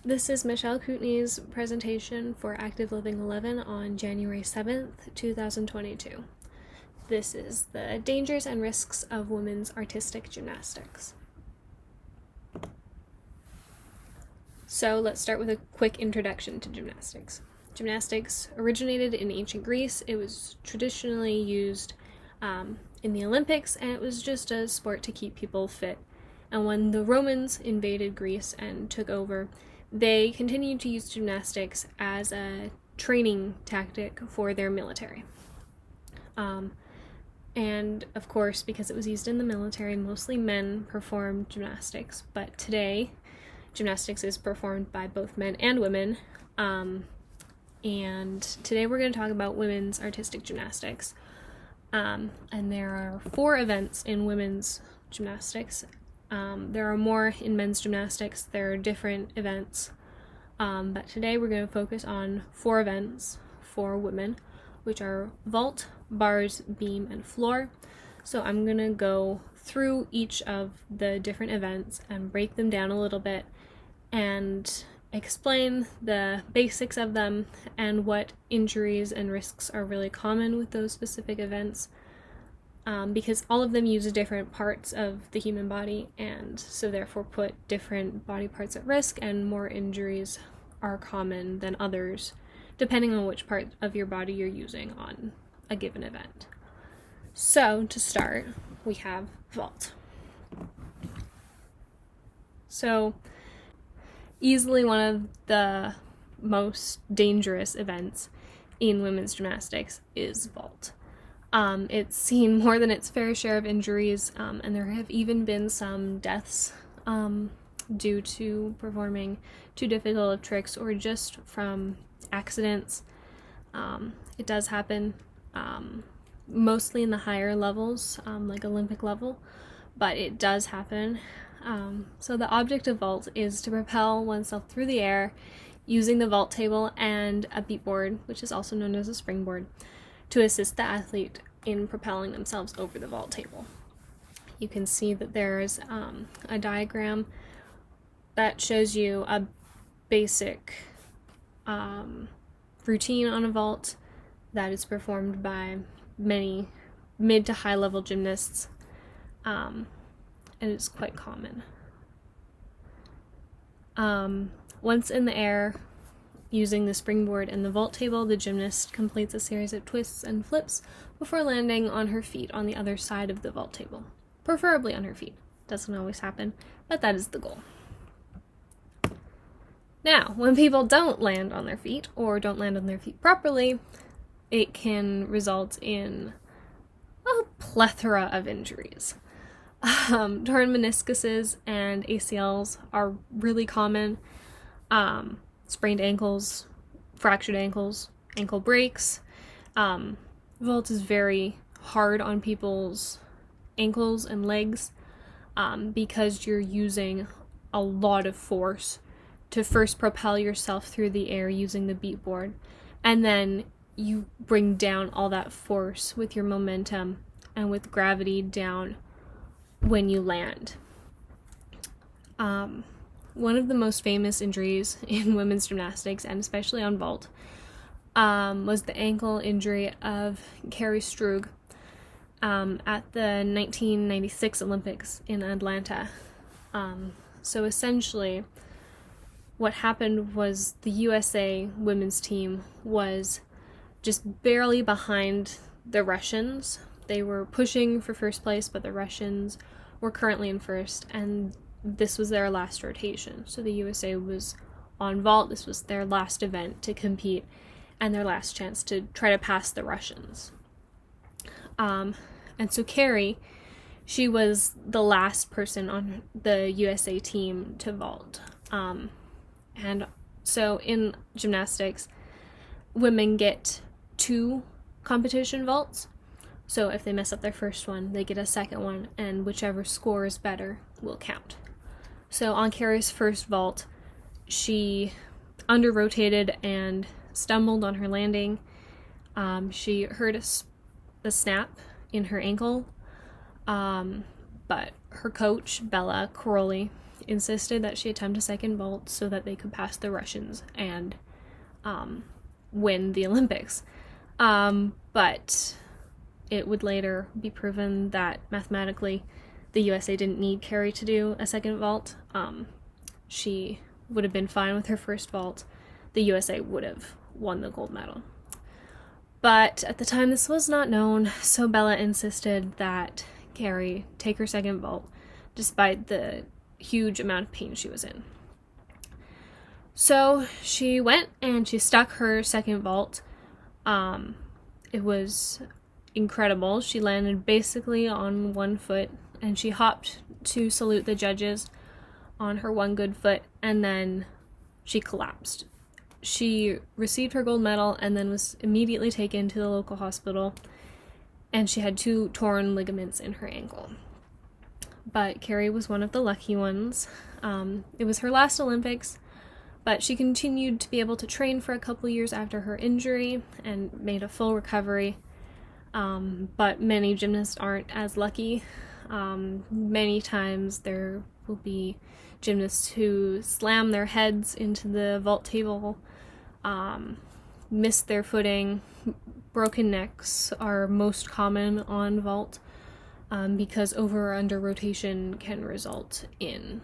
This is Michelle Kootenay's presentation for Active Living 11 on January 7th, 2022. This is the dangers and risks of women's artistic gymnastics. So let's start with a quick introduction to gymnastics. Gymnastics originated in ancient Greece. It was traditionally used in the Olympics, and it was just a sport to keep people fit. And when the Romans invaded Greece and took over, they continued to use gymnastics as a training tactic for their military. And of course, because it was used in the military, mostly men performed gymnastics. But today, gymnastics is performed by both men and women. And today we're going to talk about women's artistic gymnastics. And there are 4 events in women's gymnastics. There are more in men's gymnastics. There are different events. But today we're going to focus on 4 events for women, which are vault, bars, beam, and floor. So I'm going to go through each of the different events and break them down a little bit and explain the basics of them and what injuries and risks are really common with those specific events. Because all of them use different parts of the human body, and so therefore put different body parts at risk, and more injuries are common than others, depending on which part of your body you're using on a given event. So to start, we have vault. So easily one of the most dangerous events in women's gymnastics is vault. It's seen more than its fair share of injuries, and there have even been some deaths due to performing too difficult of tricks or just from accidents. It does happen mostly in the higher levels, like Olympic level, but it does happen. So the object of vault is to propel oneself through the air using the vault table and a beat board, which is also known as a springboard, to assist the athlete in propelling themselves over the vault table. You can see that there's a diagram that shows you a basic routine on a vault that is performed by many mid to high level gymnasts, and it's quite common. Once in the air, using the springboard and the vault table, the gymnast completes a series of twists and flips before landing on her feet on the other side of the vault table. Preferably on her feet. Doesn't always happen, but that is the goal. Now, when people don't land on their feet or don't land on their feet properly, it can result in a plethora of injuries. Torn meniscuses and ACLs are really common. Sprained ankles, fractured ankles, ankle breaks. Vault is very hard on people's ankles and legs because you're using a lot of force to first propel yourself through the air using the beat board, and then you bring down all that force with your momentum and with gravity down when you land. One of the most famous injuries in women's gymnastics, and especially on vault, was the ankle injury of Carrie Strug at the 1996 Olympics in Atlanta. So essentially, what happened was the USA women's team was just barely behind the Russians. They were pushing for first place, but the Russians were currently in first, and this was their last rotation. So the USA was on vault. This was their last event to compete and their last chance to try to pass the Russians. And so Carrie, she was the last person on the USA team to vault. And so in gymnastics, women get 2 competition vaults. So if they mess up their first one, they get a second one, and whichever score is better will count. So on Carrie's first vault, she under-rotated and stumbled on her landing. She heard a snap in her ankle, but her coach, Bella Corolli, insisted that she attempt a second vault so that they could pass the Russians and win the Olympics. But it would later be proven that mathematically the USA didn't need Carey to do a second vault. She would have been fine with her first vault. The USA would have won the gold medal. But at the time this was not known, so Bella insisted that Carey take her second vault despite the huge amount of pain she was in. So she went and she stuck her second vault. It was incredible. She landed basically on one foot and she hopped to salute the judges on her one good foot, and then she collapsed. She received her gold medal and then was immediately taken to the local hospital, and she had 2 torn ligaments in her ankle. But Carey was one of the lucky ones. It was her last Olympics, but she continued to be able to train for a couple years after her injury and made a full recovery. But many gymnasts aren't as lucky. Many times there will be gymnasts who slam their heads into the vault table, miss their footing. Broken necks are most common on vault because over or under rotation can result in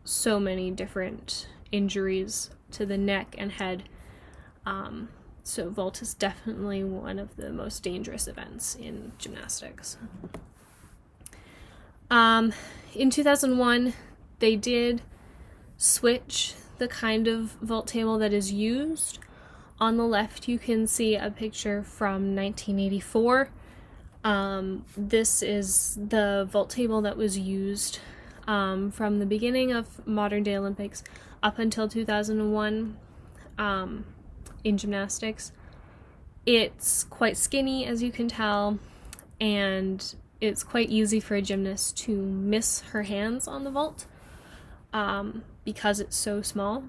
so many different injuries to the neck and head. So vault is definitely one of the most dangerous events in gymnastics. In 2001, they did switch the kind of vault table that is used. On the left, you can see a picture from 1984. This is the vault table that was used from the beginning of modern day Olympics up until 2001 in gymnastics. It's quite skinny, as you can tell, and it's quite easy for a gymnast to miss her hands on the vault because it's so small.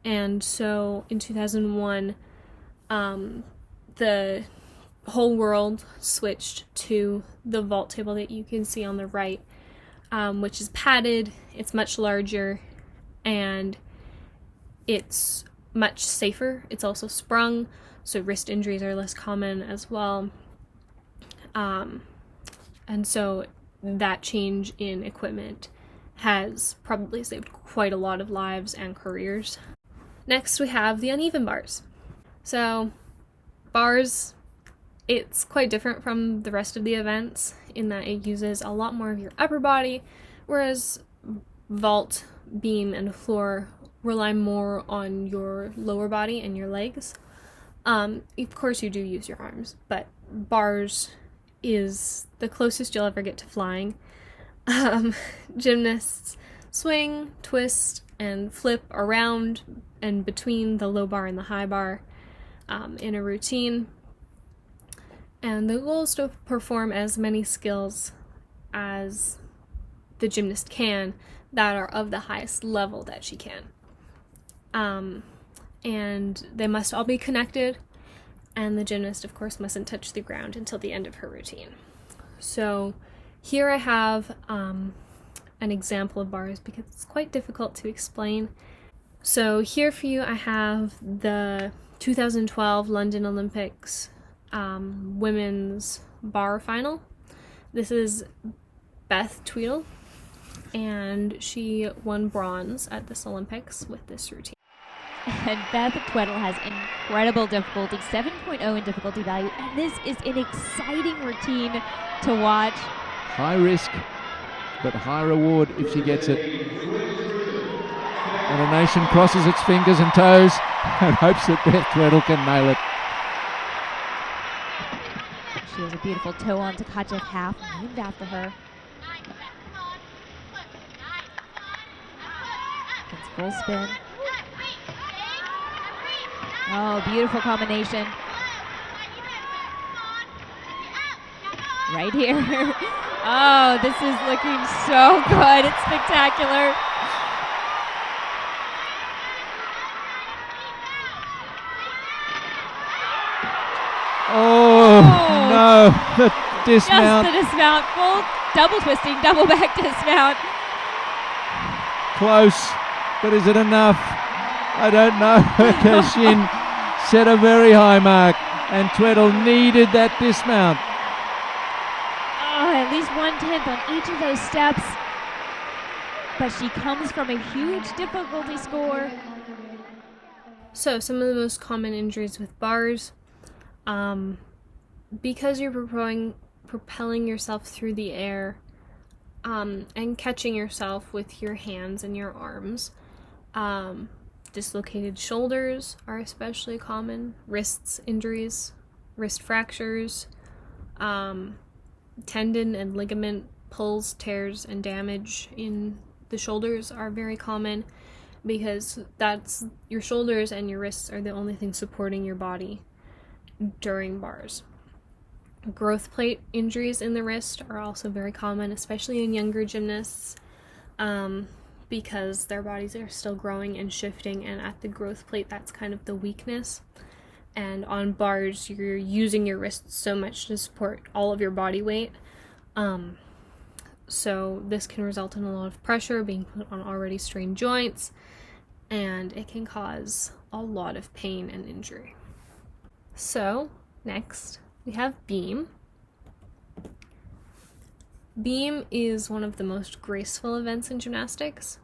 And so in 2001, the whole world switched to the vault table that you can see on the right, which is padded, it's much larger, and it's much safer. It's also sprung, so wrist injuries are less common as well. And so that change in equipment has probably saved quite a lot of lives and careers. Next, we have the uneven bars. So, bars, it's quite different from the rest of the events in that it uses a lot more of your upper body, whereas vault, beam, and floor rely more on your lower body and your legs. Of course, you do use your arms, but bars is the closest you'll ever get to flying. Gymnasts swing, twist, and flip around and between the low bar and the high bar in a routine. And the goal is to perform as many skills as the gymnast can that are of the highest level that she can. And they must all be connected, and the gymnast, of course, mustn't touch the ground until the end of her routine. So here I have an example of bars because it's quite difficult to explain. So here for you I have the 2012 London Olympics women's bar final. This is Beth Tweedle, and she won bronze at this Olympics with this routine. And Beth Tweddle has incredible difficulty, 7.0 in difficulty value, and this is an exciting routine to watch. High risk, but high reward if she gets it. And the nation crosses its fingers and toes and hopes that Beth Tweddle can nail it. She has a beautiful toe on Tkachev half, named after her. Gets full spin. Oh, beautiful combination. Right here. Oh, this is looking so good. It's spectacular. Oh, no. The dismount. Just the dismount. Full double twisting, double back dismount. close, but is it enough? I don't know. Her shin set a very high mark, and Tweddle needed that dismount. Oh, at least 1/10 on each of those steps. But she comes from a huge difficulty score. So some of the most common injuries with bars, because you're propelling yourself through the air, and catching yourself with your hands and your arms. Dislocated shoulders are especially common. Wrists injuries, wrist fractures, tendon and ligament pulls, tears, and damage in the shoulders are very common, because that's your shoulders and your wrists are the only thing supporting your body during bars. Growth plate injuries in the wrist are also very common, especially in younger gymnasts, because their bodies are still growing and shifting, and at the growth plate that's kind of the weakness. And on bars you're using your wrists so much to support all of your body weight, so this can result in a lot of pressure being put on already strained joints, and it can cause a lot of pain and injury. So next we have beam. Beam is one of the most graceful events in gymnastics.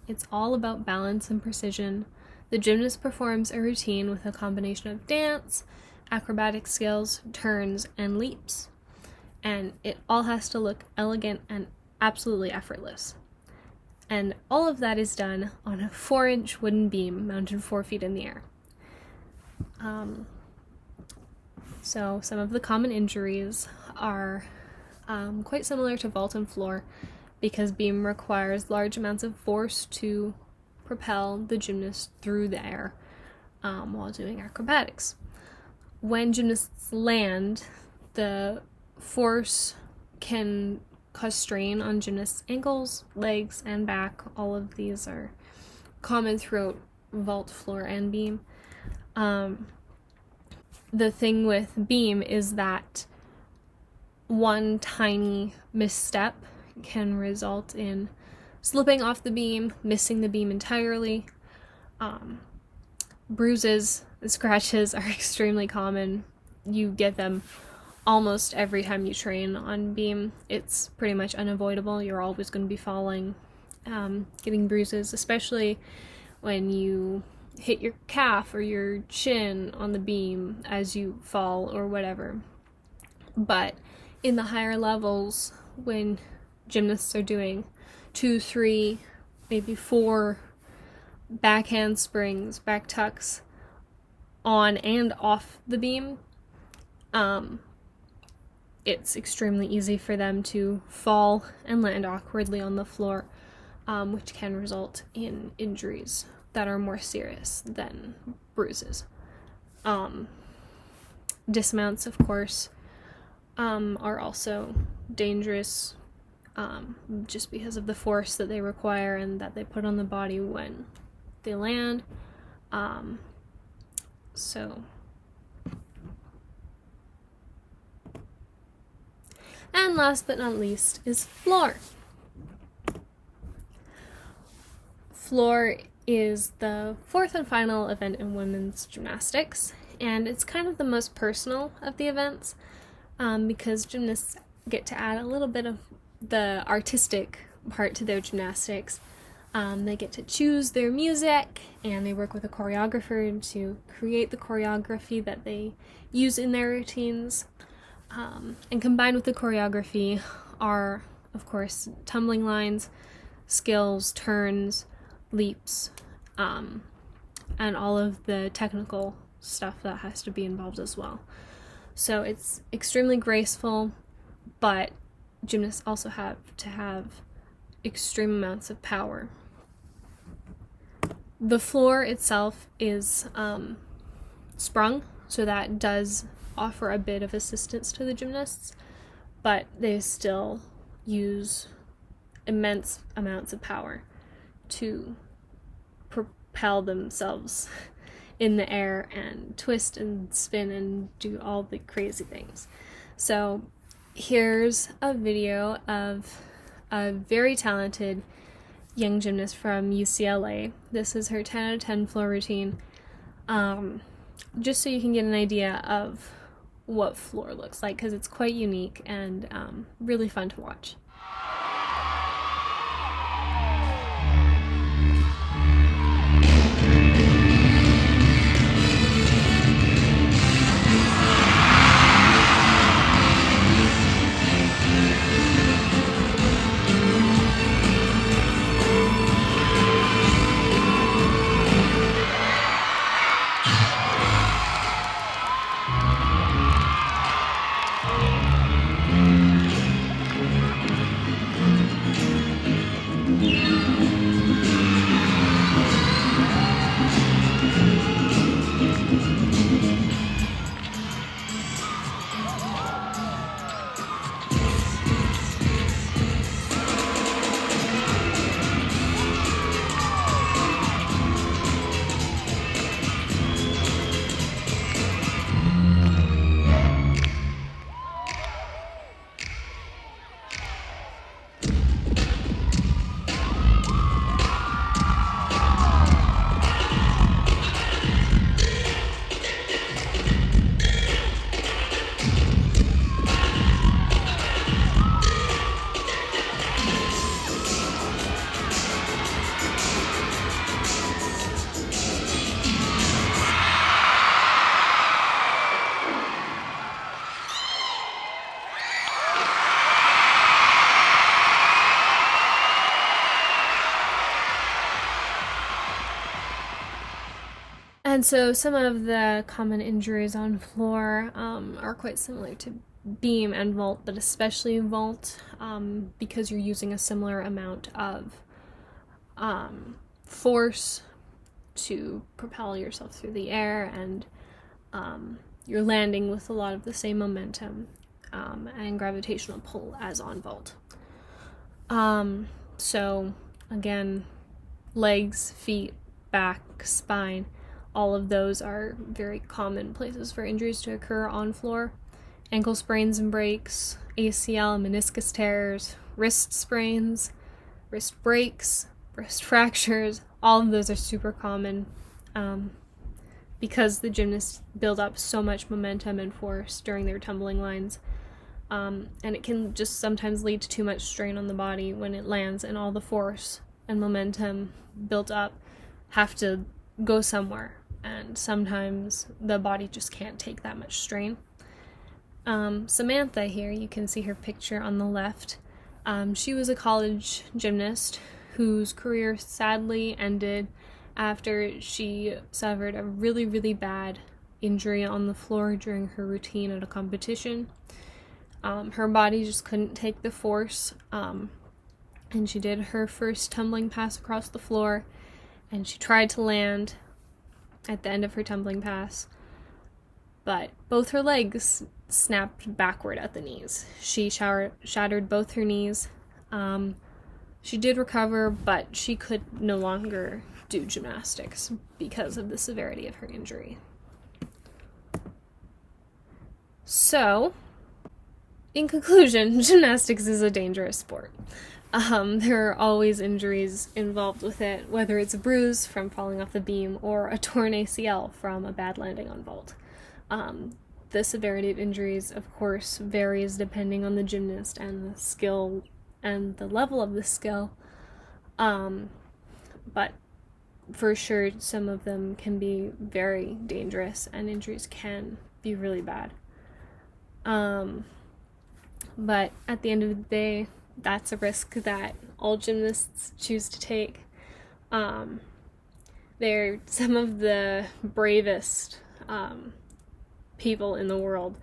It's all about balance and precision. The gymnast performs a routine with a combination of dance, acrobatic skills, turns, and leaps. And it all has to look elegant and absolutely effortless. And all of that is done on a 4-inch wooden beam mounted 4 feet in the air. So some of the common injuries are quite similar to vault and floor, because beam requires large amounts of force to propel the gymnast through the air while doing acrobatics. When gymnasts land, the force can cause strain on gymnasts' ankles, legs, and back. All of these are common throughout vault, floor, and beam. The thing with beam is that one tiny misstep can result in slipping off the beam, missing the beam entirely. Bruises and scratches are extremely common. You get them almost every time you train on beam. It's pretty much unavoidable. You're always going to be falling, getting bruises, especially when you hit your calf or your shin on the beam as you fall or whatever. But in the higher levels, when gymnasts are doing 2, 3, maybe 4 back handsprings, back tucks on and off the beam, it's extremely easy for them to fall and land awkwardly on the floor, which can result in injuries that are more serious than bruises. Dismounts, of course, are also dangerous, just because of the force that they require and that they put on the body when they land. And last but not least is floor. Floor is the fourth and final event in women's gymnastics, and it's kind of the most personal of the events, because gymnasts get to add a little bit of the artistic part to their gymnastics. They get to choose their music, and they work with a choreographer to create the choreography that they use in their routines. And combined with the choreography are, of course, tumbling lines, skills, turns, leaps, and all of the technical stuff that has to be involved as well. So it's extremely graceful, but gymnasts also have to have extreme amounts of power. The floor itself is sprung, so that does offer a bit of assistance to the gymnasts, but they still use immense amounts of power to propel themselves in the air and twist and spin and do all the crazy things. So here's a video of a very talented young gymnast from UCLA. This is her 10 out of 10 floor routine. Just so you can get an idea of what floor looks like, because it's quite unique and really fun to watch. And so some of the common injuries on floor are quite similar to beam and vault, but especially vault because you're using a similar amount of force to propel yourself through the air, and you're landing with a lot of the same momentum and gravitational pull as on vault. So again, legs, feet, back, spine, all of those are very common places for injuries to occur on floor. Ankle sprains and breaks, ACL and meniscus tears, wrist sprains, wrist breaks, wrist fractures, all of those are super common because the gymnasts build up so much momentum and force during their tumbling lines. And it can just sometimes lead to too much strain on the body when it lands, and all the force and momentum built up have to go somewhere. And sometimes the body just can't take that much strain. Samantha here, you can see her picture on the left. She was a college gymnast whose career sadly ended after she suffered a really, really bad injury on the floor during her routine at a competition. Her body just couldn't take the force, and she did her first tumbling pass across the floor, and she tried to land at the end of her tumbling pass, but both her legs snapped backward at the knees. She shattered both her knees. She did recover, but she could no longer do gymnastics because of the severity of her injury. So, in conclusion, gymnastics is a dangerous sport. There are always injuries involved with it, whether it's a bruise from falling off the beam or a torn ACL from a bad landing on vault. The severity of injuries, of course, varies depending on the gymnast and the skill and the level of the skill, but for sure some of them can be very dangerous and injuries can be really bad. But at the end of the day, that's a risk that all gymnasts choose to take. They're some of the bravest people in the world.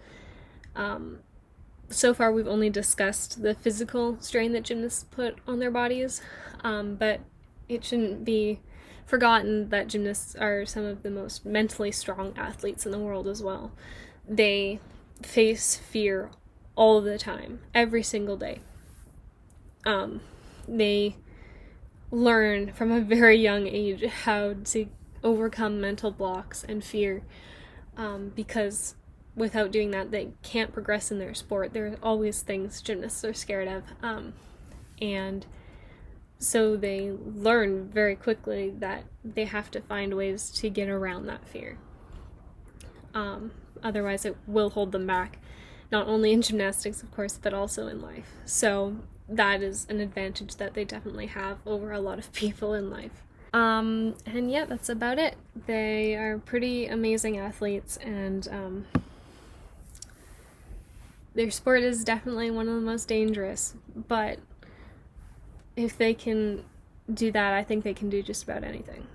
So far we've only discussed the physical strain that gymnasts put on their bodies, but it shouldn't be forgotten that gymnasts are some of the most mentally strong athletes in the world as well. They face fear all the time, every single day. They learn from a very young age how to overcome mental blocks and fear, because without doing that, they can't progress in their sport. There are always things gymnasts are scared of, and So they learn very quickly that they have to find ways to get around that fear. Otherwise it will hold them back, not only in gymnastics, of course, but also in life. So that is an advantage that they definitely have over a lot of people in life. And yeah, that's about it. They are pretty amazing athletes, and their sport is definitely one of the most dangerous, but if they can do that, I think they can do just about anything.